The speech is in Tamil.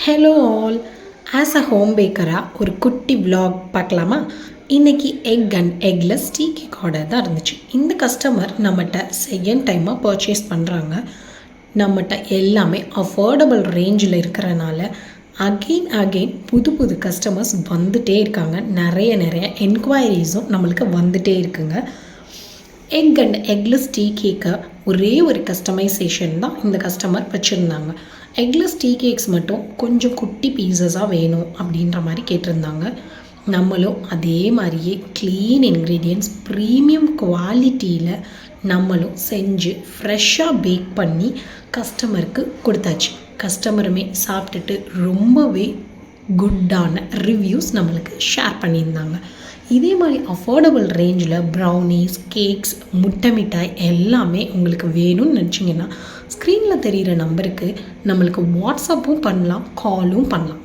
Hello all. As a home பேக்கராக ஒரு குட்டி vlog பார்க்கலாமா? இன்றைக்கி egg and eggless tea cake order தான் இருந்துச்சு. இந்த கஸ்டமர் நம்மகிட்ட செகண்ட் டைமாக பர்ச்சேஸ் பண்ணுறாங்க. நம்மகிட்ட எல்லாமே அஃபோர்டபுள் ரேஞ்சில் இருக்கிறனால அகெயின் புது புது கஸ்டமர்ஸ் வந்துகிட்டே இருக்காங்க. நிறைய என்கொயரிஸும் நம்மளுக்கு வந்துகிட்டே இருக்குங்க. எக் அண்ட் எக்லெஸ் டீ கேக்கை ஒரே ஒரு கஸ்டமைசேஷன் தான் இந்த கஸ்டமர் வச்சுருந்தாங்க. எக்லெஸ் டீ கேக்ஸ் மட்டும் கொஞ்சம் குட்டி பீசஸாக வேணும் அப்படின்ற மாதிரி கேட்டிருந்தாங்க. நம்மளும் அதே மாதிரியே க்ளீன் இன்க்ரீடியன்ட்ஸ் ப்ரீமியம் குவாலிட்டியில் நம்மளும் செஞ்சு ஃப்ரெஷ்ஷாக பேக் பண்ணி கஸ்டமருக்கு கொடுத்தாச்சு. கஸ்டமருமே சாப்பிட்டுட்டு ரொம்பவே குட்டான ரிவ்யூஸ் நம்மளுக்கு ஷேர் பண்ணியிருந்தாங்க. இதே மாதிரி அஃபோர்டபுள் ரேஞ்சில் ப்ரௌனீஸ், கேக்ஸ், முட்டை மிட்டாய் எல்லாமே உங்களுக்கு வேணும்னு நினச்சிங்கன்னா ஸ்க்ரீனில் தெரிகிற நம்பருக்கு நம்மளுக்கு வாட்ஸ்அப்பும் பண்ணலாம், காலும் பண்ணலாம்.